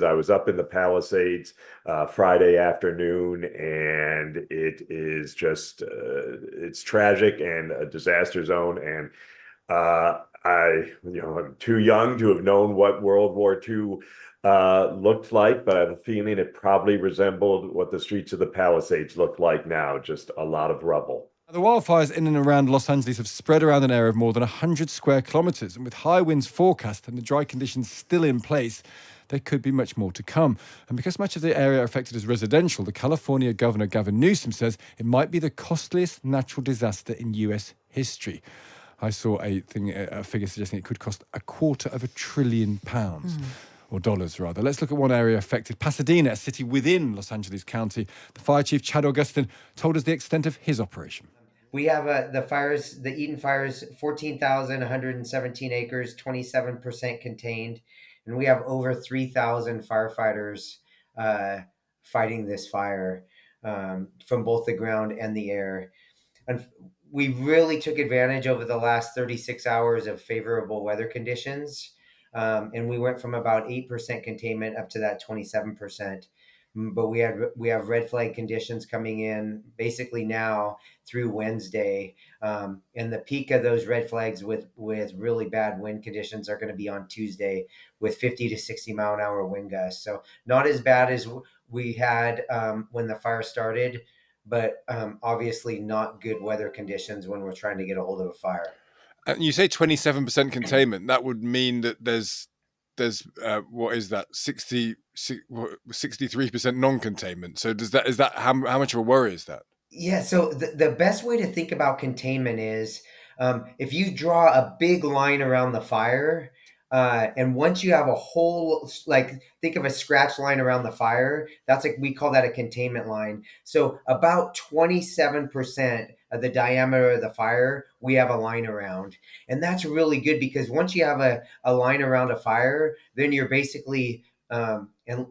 I was up in the Palisades Friday afternoon, and it is just it's tragic and a disaster zone. And I'm too young to have known what World War II looked like, but I have a feeling it probably resembled what the streets of the Palisades look like now, just a lot of rubble. The wildfires in and around Los Angeles have spread around an area of more than 100 square kilometres, and with high winds forecast and the dry conditions still in place, there could be much more to come. And because much of the area affected is residential, the California Governor Gavin Newsom says it might be the costliest natural disaster in US history. I saw a figure suggesting it could cost £250 billion. Or dollars, rather. Let's look at one area affected. Pasadena, a city within Los Angeles County. The fire chief, Chad Augustin, told us the extent of his operation. We have the fires, the Eden fires, 14,117 acres, 27% contained. And we have over 3,000 firefighters fighting this fire from both the ground and the air. And we really took advantage over the last 36 hours of favorable weather conditions. And we went from about 8% containment up to that 27%. But we have red flag conditions coming in basically now through Wednesday, and the peak of those red flags with really bad wind conditions are going to be on Tuesday with 50 to 60 mile an hour wind gusts. So not as bad as we had when the fire started, but obviously not good weather conditions when we're trying to get a hold of a fire. And you say 27% containment. That would mean that there's what is that 63% non-containment. So is that how much of a worry is that? Yeah, so the best way to think about containment is if you draw a big line around the fire, and once you have a whole, like think of a scratch line around the fire, that's like we call that a containment line. So about 27% of the diameter of the fire, we have a line around. And that's really good because once you have a line around a fire, then you're basically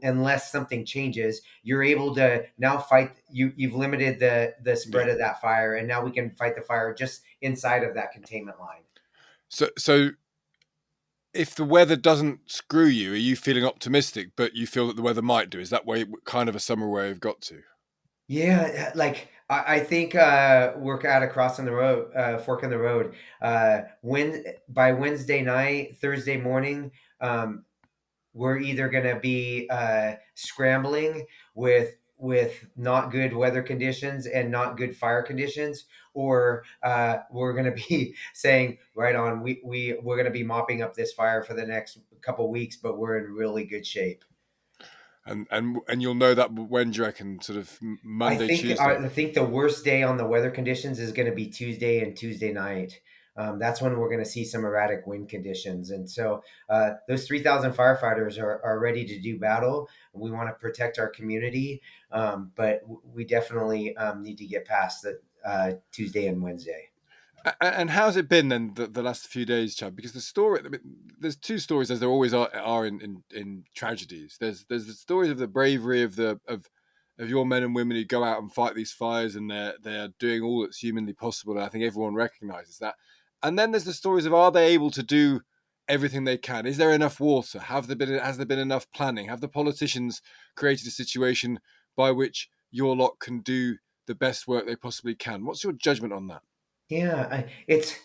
unless something changes, you're able to now fight. You've limited the spread of that fire, and now we can fight the fire just inside of that containment line. So if the weather doesn't screw you, are you feeling optimistic, but you feel that the weather might do? Is that way kind of a summer where you've got to? Yeah, like I think we're at a cross in the road, fork in the road. When by Wednesday night, Thursday morning, we're either going to be scrambling with not good weather conditions and not good fire conditions, or we're going to be saying right on we're going to be mopping up this fire for the next couple weeks, but we're in really good shape. And you'll know that when, do you reckon, sort of Monday, Tuesday? I think the worst day on the weather conditions is going to be Tuesday and Tuesday night. That's when we're going to see some erratic wind conditions. And so those 3,000 firefighters are ready to do battle. We want to protect our community, but we definitely need to get past the Tuesday and Wednesday. And how's it been then the last few days, Chad? Because the story, I mean, there's two stories, as there always are in tragedies. There's the stories of the bravery of your men and women who go out and fight these fires, and they're doing all that's humanly possible. And I think everyone recognises that. And then there's the stories of, are they able to do everything they can? Is there enough water? Has there been enough planning? Have the politicians created a situation by which your lot can do the best work they possibly can? What's your judgment on that? Yeah, it's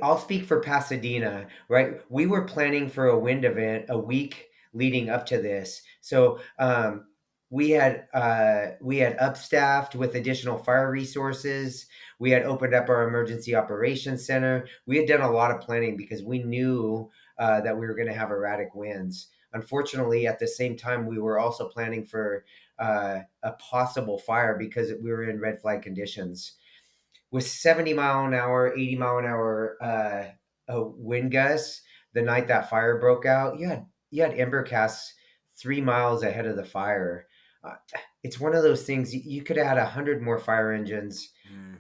I'll speak for Pasadena, right? We were planning for a wind event a week leading up to this, so we had upstaffed with additional fire resources. We had opened up our emergency operations center. We had done a lot of planning because we knew that we were going to have erratic winds. Unfortunately, at the same time, we were also planning for a possible fire because we were in red flag conditions with 70 mile an hour, 80 mile an hour wind gusts. The night that fire broke out, you had ember casts 3 miles ahead of the fire. Uh, it's one of those things you could have had 100 more fire engines,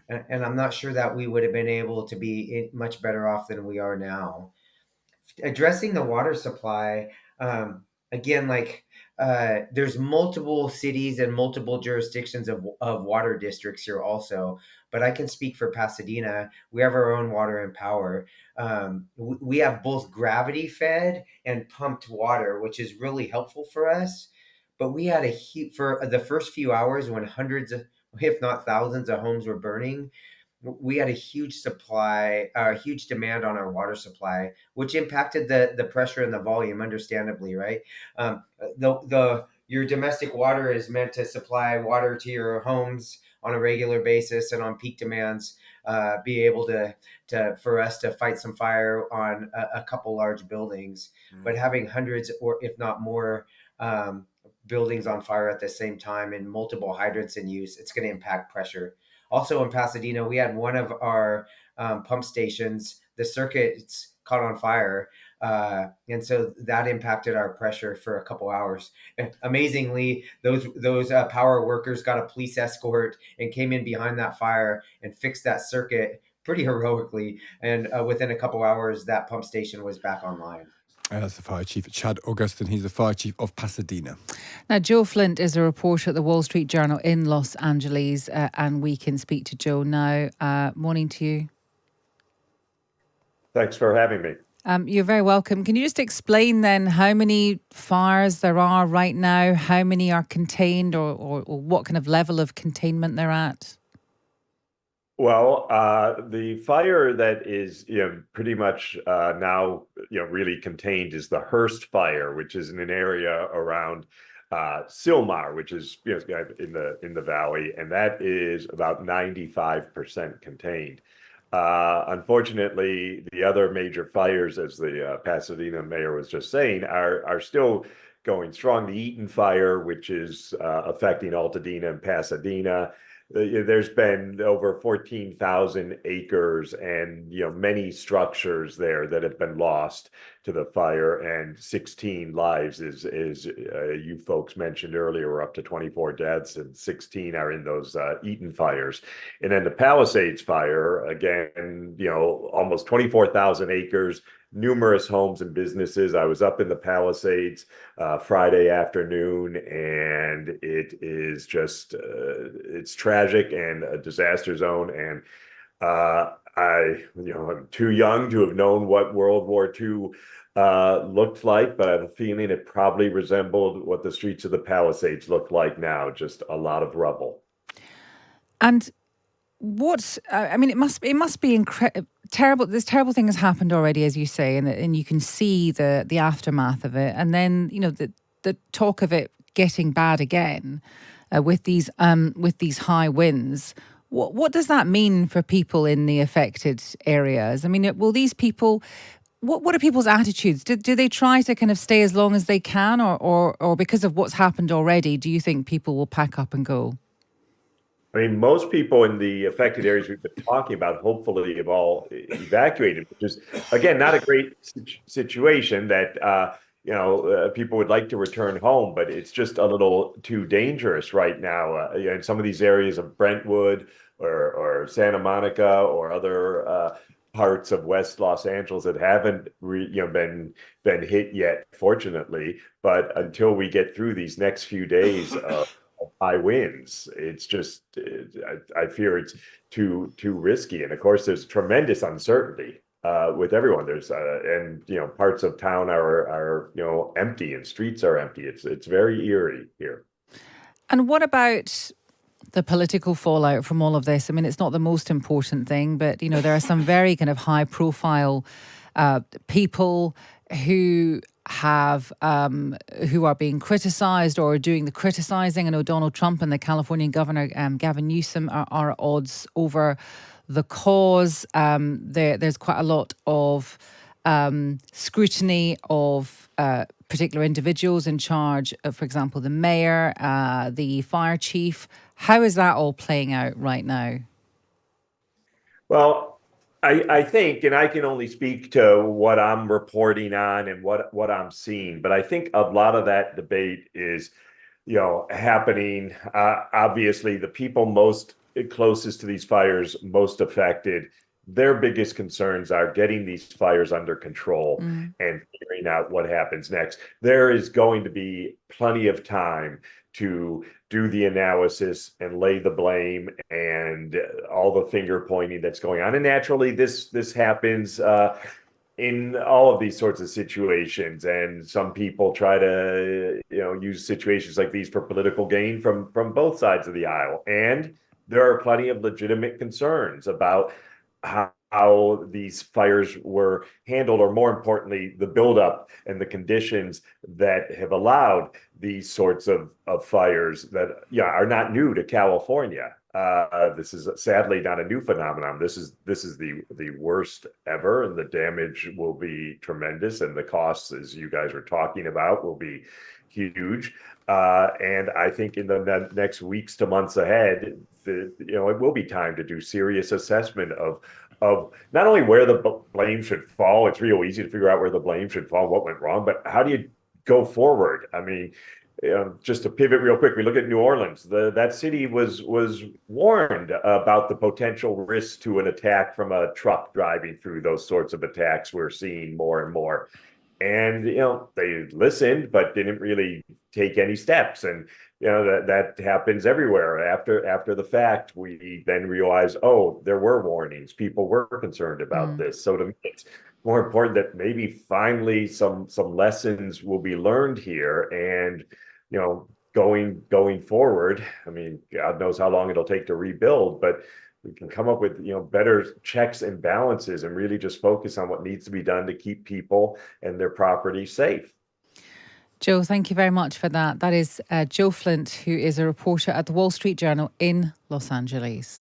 and I'm not sure that we would have been able to be much better off than we are now. Addressing the water supply, again, like there's multiple cities and multiple jurisdictions of water districts here also, but I can speak for Pasadena. We have our own water and power. We have both gravity fed and pumped water, which is really helpful for us. But we had a heat for the first few hours when hundreds of, if not thousands of homes were burning. We had a huge supply, a huge demand on our water supply, which impacted the pressure and the volume, understandably, right? The your domestic water is meant to supply water to your homes on a regular basis, and on peak demands, be able to for us to fight some fire on a couple large buildings. But having hundreds or if not more buildings on fire at the same time and multiple hydrants in use, it's going to impact pressure. Also in Pasadena, we had one of our pump stations, the circuits caught on fire. And so that impacted our pressure for a couple hours. And amazingly, those power workers got a police escort and came in behind that fire and fixed that circuit pretty heroically. And within a couple hours, that pump station was back online. That's the fire chief, Chad Augustin. He's the fire chief of Pasadena. Now, Joe Flint is a reporter at the Wall Street Journal in Los Angeles, and we can speak to Joe now. Morning to you. Thanks for having me. You're very welcome. Can you just explain then how many fires there are right now, how many are contained, or what kind of level of containment they're at? Well, the fire that is, pretty much now, really contained is the Hearst fire, which is in an area around Sylmar, which is in the valley, and that is about 95% contained. Unfortunately, the other major fires, as the Pasadena mayor was just saying, are still going strong. The Eaton fire, which is affecting Altadena and Pasadena. There's been over 14,000 acres and many structures there that have been lost to the fire, and 16 lives is you folks mentioned earlier. We're up to 24 deaths, and 16 are in those Eaton fires. And then the Palisades fire, again, almost 24,000 acres, numerous homes and businesses. I was up in the Palisades Friday afternoon, and it is just it's tragic and a disaster zone. And I'm too young to have known what World War II looked like, but I have a feeling it probably resembled what the streets of the Palisades look like now, just a lot of rubble. And it must be terrible. This terrible thing has happened already, as you say, and you can see the aftermath of it. And then the talk of it getting bad again with these high winds. What does that mean for people in the affected areas? I mean, will these people? What are people's attitudes? Do they try to kind of stay as long as they can, or because of what's happened already, do you think people will pack up and go? I mean, most people in the affected areas we've been talking about hopefully have all evacuated, which is, again, not a great situation that, people would like to return home, but it's just a little too dangerous right now. In some of these areas of Brentwood or Santa Monica or other parts of West Los Angeles that haven't been hit yet, fortunately. But until we get through these next few days of high winds, it's just I fear it's too risky. And of course, there's tremendous uncertainty with everyone. There's and parts of town are empty and streets are empty. It's very eerie here. And what about the political fallout from all of this? I mean, it's not the most important thing, but there are some very kind of high profile people who are being criticized or doing the criticizing. I know Donald Trump and the Californian governor Gavin Newsom are at odds over the cause. There's quite a lot of scrutiny of particular individuals in charge of, for example, the mayor, the fire chief. How is that all playing out right now? Well, I think, and I can only speak to what I'm reporting on and what I'm seeing, but I think a lot of that debate is, happening. Obviously, the people most closest to these fires, most affected, their biggest concerns are getting these fires under control Mm. and figuring out what happens next. There is going to be plenty of time to do the analysis and lay the blame and all the finger pointing that's going on. And naturally, this happens in all of these sorts of situations, and some people try to use situations like these for political gain from both sides of the aisle. And there are plenty of legitimate concerns about how these fires were handled, or more importantly, the buildup and the conditions that have allowed these sorts of fires that are not new to California. This is sadly not a new phenomenon. This is the worst ever, and the damage will be tremendous, and the costs, as you guys were talking about, will be huge. And I think in the next weeks to months ahead, it will be time to do serious assessment of not only where the blame should fall. It's real easy to figure out where the blame should fall, what went wrong, but how do you go forward? I mean, just to pivot real quick, we look at New Orleans. That city was warned about the potential risk to an attack from a truck driving through. Those sorts of attacks we're seeing more and more. And they listened, but didn't really take any steps. And that happens everywhere. After the fact, we then realize, oh, there were warnings. People were concerned about this. So to me, it's more important that maybe finally some lessons will be learned here. And going forward, I mean, God knows how long it'll take to rebuild, but we can come up with better checks and balances and really just focus on what needs to be done to keep people and their property safe. Joe, thank you very much for that. That is Joe Flint, who is a reporter at the Wall Street Journal in Los Angeles.